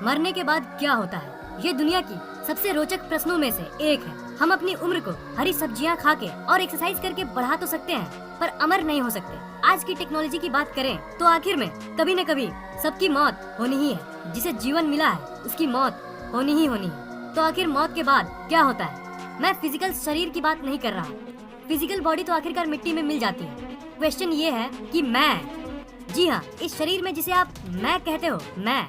मरने के बाद क्या होता है? ये दुनिया की सबसे रोचक प्रश्नों में से एक है। हम अपनी उम्र को हरी सब्जियां खा के और एक्सरसाइज करके बढ़ा तो सकते हैं, पर अमर नहीं हो सकते। आज की टेक्नोलॉजी की बात करें तो आखिर में कभी न कभी सबकी मौत होनी ही है। जिसे जीवन मिला है उसकी मौत होनी ही होनी है। तो आखिर मौत के बाद क्या होता है? मैं फिजिकल शरीर की बात नहीं कर रहा। फिजिकल बॉडी तो आखिरकार मिट्टी में मिल जाती है। क्वेश्चन ये है कि मैं, जी हाँ, इस शरीर में जिसे आप मैं कहते हो, मैं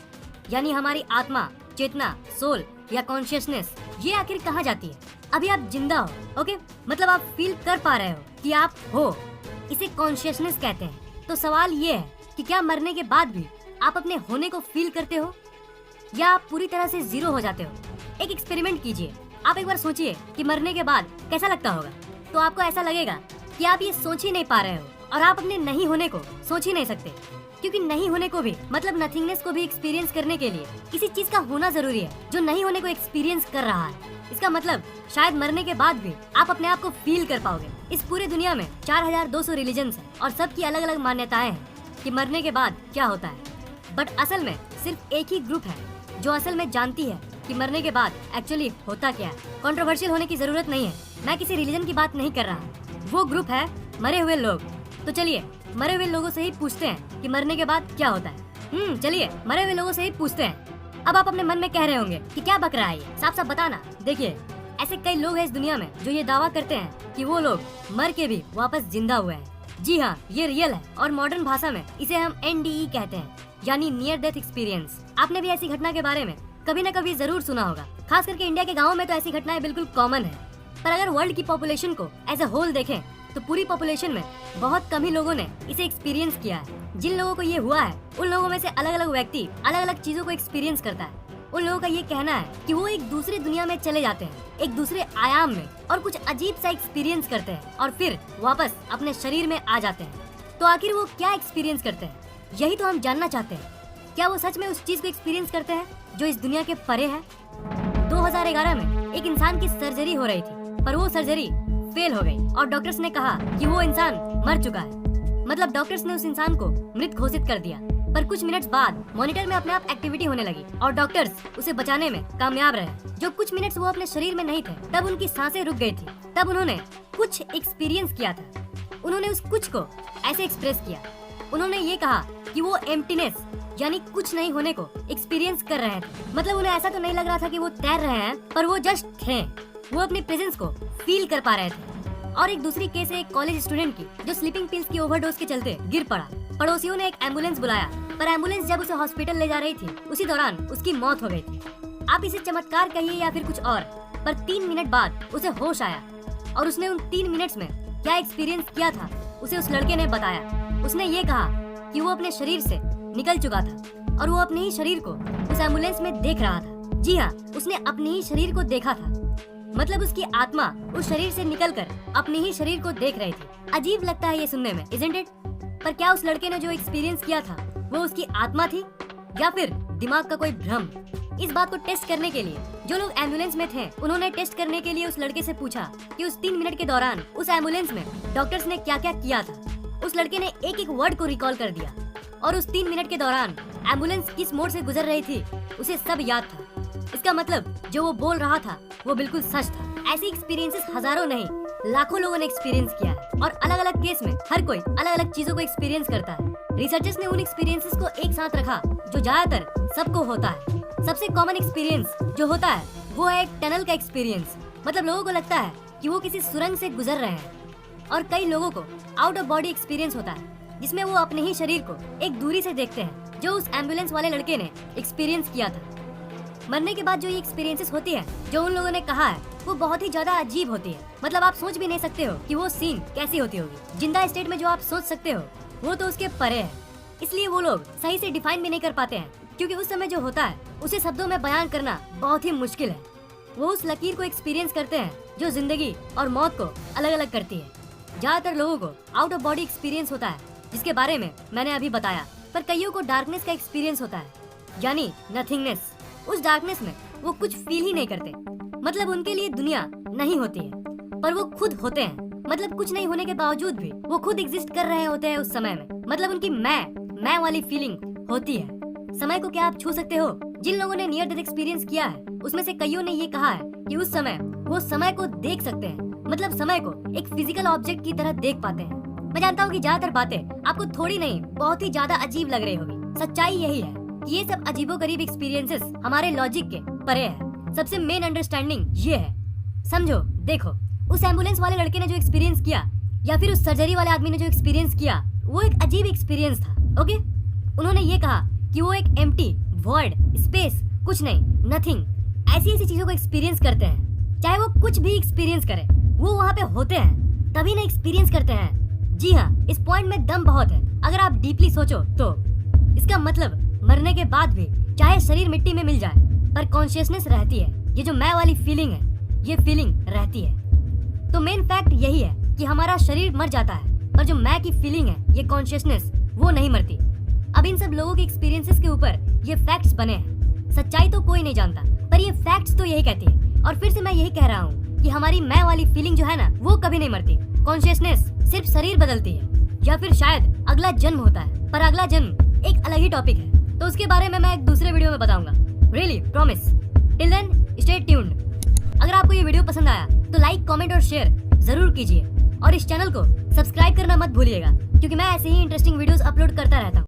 यानी हमारी आत्मा, चेतना, सोल या कॉन्शियसनेस, ये आखिर कहाँ जाती है? अभी आप जिंदा हो, ओके, मतलब आप फील कर पा रहे हो कि आप हो, इसे कॉन्शियसनेस कहते हैं। तो सवाल ये है कि क्या मरने के बाद भी आप अपने होने को फील करते हो या आप पूरी तरह से जीरो हो जाते हो? एक एक्सपेरिमेंट कीजिए। आप एक बार सोचिए कि मरने के बाद कैसा लगता होगा। तो आपको ऐसा लगेगा कि आप ये सोच ही नहीं पा रहे हो और आप अपने नहीं होने को सोच ही नहीं सकते, क्योंकि नहीं होने को भी, मतलब नथिंगनेस को भी एक्सपीरियंस करने के लिए किसी चीज का होना जरूरी है जो नहीं होने को एक्सपीरियंस कर रहा है। इसका मतलब शायद मरने के बाद भी आप अपने आप को फील कर पाओगे। इस पूरे दुनिया में 4200 रिलीजन्स हैं और सबकी अलग अलग मान्यताएं हैं कि मरने के बाद क्या होता है। बट असल में सिर्फ एक ही ग्रुप है जो असल में जानती है कि मरने के बाद एक्चुअली होता क्या है। कंट्रोवर्शियल होने की जरूरत नहीं है, मैं किसी रिलीजन की बात नहीं कर रहा। वो ग्रुप है मरे हुए लोग। तो चलिए मरे हुए लोगों से ही पूछते हैं कि मरने के बाद क्या होता है। चलिए मरे हुए लोगों से ही पूछते हैं। अब आप अपने मन में कह रहे होंगे कि क्या बक रहा है ये, साफ साफ बताना। देखिए, ऐसे कई लोग हैं इस दुनिया में जो ये दावा करते हैं कि वो लोग मर के भी वापस जिंदा हुए हैं। जी हाँ, ये रियल है और मॉडर्न भाषा में इसे हम NDE कहते हैं, यानी नियर डेथ एक्सपीरियंस। आपने भी ऐसी घटना के बारे में कभी न कभी जरूर सुना होगा। खास करके इंडिया के गाँव में तो ऐसी घटनाएं बिल्कुल कॉमन है। पर अगर वर्ल्ड की पॉपुलेशन को एज ए होल देखें तो पूरी पॉपुलेशन में बहुत कम ही लोगों ने इसे एक्सपीरियंस किया है। जिन लोगों को ये हुआ है उन लोगों में से अलग अलग व्यक्ति अलग अलग चीजों को एक्सपीरियंस करता है। उन लोगों का ये कहना है कि वो एक दूसरे दुनिया में चले जाते हैं, एक दूसरे आयाम में, और कुछ अजीब सा एक्सपीरियंस करते हैं और फिर वापस अपने शरीर में आ जाते हैं। तो आखिर वो क्या एक्सपीरियंस करते हैं, यही तो हम जानना चाहते हैं। क्या वो सच में उस चीज को एक्सपीरियंस करते हैं जो इस दुनिया के परे है? 2011 में एक इंसान की सर्जरी हो रही थी, पर वो सर्जरी फेल हो गई और डॉक्टर्स ने कहा कि वो इंसान मर चुका है। मतलब डॉक्टर्स ने उस इंसान को मृत घोषित कर दिया। पर कुछ मिनट्स बाद मॉनिटर में अपने आप एक्टिविटी होने लगी और डॉक्टर्स उसे बचाने में कामयाब रहे। जो कुछ मिनट्स वो अपने शरीर में नहीं थे, तब उनकी सांसें रुक गई थी। तब उन्होंने कुछ एक्सपीरियंस किया था। उन्होंने उस कुछ को ऐसे एक्सप्रेस किया। उन्होंने ये कहा कि वो एम्प्टीनेस, यानी कुछ नहीं होने को एक्सपीरियंस कर रहे थे। मतलब उन्हें ऐसा तो नहीं लग रहा था कि वो तैर रहे हैं, पर वो जस्ट थे। वो अपनी प्रेजेंस को फील कर पा रहे थे। और एक दूसरी केस है एक कॉलेज स्टूडेंट की जो स्लीपिंग पिल्स की ओवरडोज के चलते गिर पड़ा। पड़ोसियों ने एक एम्बुलेंस बुलाया, पर एम्बुलेंस जब उसे हॉस्पिटल ले जा रही थी उसी दौरान उसकी मौत हो गई थी। आप इसे चमत्कार कहिए या फिर कुछ और, पर 3 मिनट बाद उसे होश आया और उसने उन 3 मिनट्स में क्या एक्सपीरियंस किया था उसे उस लड़के ने बताया। उसने ये कहा कि वो अपने शरीर से निकल चुका था और वो अपने ही शरीर को उस एम्बुलेंस में देख रहा था। जी हाँ, उसने अपने ही शरीर को देखा था। मतलब उसकी आत्मा उस शरीर से निकलकर अपने ही शरीर को देख रही थी। अजीब लगता है ये सुनने में, isn't it? पर क्या उस लड़के ने जो एक्सपीरियंस किया था वो उसकी आत्मा थी या फिर दिमाग का कोई भ्रम? इस बात को टेस्ट करने के लिए जो लोग एम्बुलेंस में थे उन्होंने टेस्ट करने के लिए उस लड़के से पूछा कि उस 3 मिनट के दौरान उस एम्बुलेंस में डॉक्टर्स ने क्या क्या किया था। उस लड़के ने एक एक वर्ड को रिकॉल कर दिया और उस 3 मिनट के दौरान एम्बुलेंस किस मोड़ से गुजर रही थी उसे सब याद था। इसका मतलब जो वो बोल रहा था वो बिल्कुल सच था। ऐसी एक्सपीरियंसेस हजारों नहीं लाखों लोगों ने एक्सपीरियंस किया है और अलग अलग केस में हर कोई अलग अलग चीजों को एक्सपीरियंस करता है। रिसर्चर्स ने उन एक्सपीरियंसेस को एक साथ रखा जो ज्यादातर सबको होता है। सबसे कॉमन एक्सपीरियंस जो होता है वो है एक टनल का एक्सपीरियंस। मतलब लोगों को लगता है कि वो किसी सुरंग से गुजर रहे हैं। और कई लोगों को आउट ऑफ बॉडी एक्सपीरियंस होता है जिसमें वो अपने ही शरीर को एक दूरी से देखते हैं, जो उस एम्बुलेंस वाले लड़के ने एक्सपीरियंस किया था। मरने के बाद जो ये एक्सपीरियंसेस होती है जो उन लोगों ने कहा है वो बहुत ही ज्यादा अजीब होती है। मतलब आप सोच भी नहीं सकते हो कि वो सीन कैसी होती होगी। जिंदा स्टेट में जो आप सोच सकते हो वो तो उसके परे है। इसलिए वो लोग सही से डिफाइन भी नहीं कर पाते हैं, क्योंकि उस समय जो होता है उसे शब्दों में बयान करना बहुत ही मुश्किल है। वो उस लकीर को एक्सपीरियंस करते हैं जो जिंदगी और मौत को अलग अलग करती है। ज्यादातर लोगों को आउट ऑफ बॉडी एक्सपीरियंस होता है जिसके बारे में मैंने अभी बताया, पर कईयों को डार्कनेस का एक्सपीरियंस होता है, यानी नथिंगनेस। उस डार्कनेस में वो कुछ फील ही नहीं करते। मतलब उनके लिए दुनिया नहीं होती है, पर वो खुद होते हैं। मतलब कुछ नहीं होने के बावजूद भी वो खुद एग्जिस्ट कर रहे होते हैं उस समय में। मतलब उनकी मैं वाली फीलिंग होती है। समय को क्या आप छू सकते हो? जिन लोगों ने नियर डेथ एक्सपीरियंस किया है उसमें से कईयों ने ये कहा है कि उस समय वो समय को देख सकते हैं, मतलब समय को एक फिजिकल ऑब्जेक्ट की तरह देख पाते हैं। मैं जानता हूँ कि ज्यादातर बातें आपको थोड़ी नहीं बहुत ही ज्यादा अजीब लग रही होगी। सच्चाई यही है कि ये सब अजीबोगरीब एक्सपीरियंसेस हमारे लॉजिक के परे है। सबसे मेन अंडरस्टैंडिंग ये है, समझो, देखो, उस एम्बुलेंस वाले लड़के ने जो एक्सपीरियंस किया या फिर उस सर्जरी वाले आदमी ने जो एक्सपीरियंस किया वो एक अजीब एक्सपीरियंस था। ओके, उन्होंने ये कहा कि वो एक एम्प्टी, वॉइड, स्पेस, कुछ नहीं, नथिंग, ऐसी चीजों को एक्सपीरियंस करते हैं। चाहे वो कुछ भी एक्सपीरियंस करे, वो वहाँ पे होते हैं तभी ना एक्सपीरियंस करते हैं। जी हाँ, इस पॉइंट में दम बहुत है। अगर आप डीपली सोचो तो इसका मतलब मरने के बाद भी चाहे शरीर मिट्टी में मिल जाए पर कॉन्शियसनेस रहती है। ये जो मैं वाली फीलिंग है, ये फीलिंग रहती है। तो मेन फैक्ट यही है कि हमारा शरीर मर जाता है पर जो मैं की फीलिंग है, ये कॉन्शियसनेस, वो नहीं मरती। अब इन सब लोगों के एक्सपीरियंसेस के ऊपर ये फैक्ट्स बने हैं। सच्चाई तो कोई नहीं जानता पर ये फैक्ट्स तो यही कहती है। और फिर से मैं यही कह रहा हूँ कि हमारी मैं वाली फीलिंग जो है ना, वो कभी नहीं मरती। कॉन्शियसनेस सिर्फ शरीर बदलती है या फिर शायद अगला जन्म होता है, पर अगला जन्म एक अलग ही टॉपिक है, तो उसके बारे में मैं एक दूसरे वीडियो में बताऊंगा। Really promise. Till then stay tuned. अगर आपको ये वीडियो पसंद आया तो लाइक, कमेंट और शेयर जरूर कीजिए और इस चैनल को सब्सक्राइब करना मत भूलिएगा, क्योंकि मैं ऐसे ही इंटरेस्टिंग वीडियोस अपलोड करता रहता हूँ।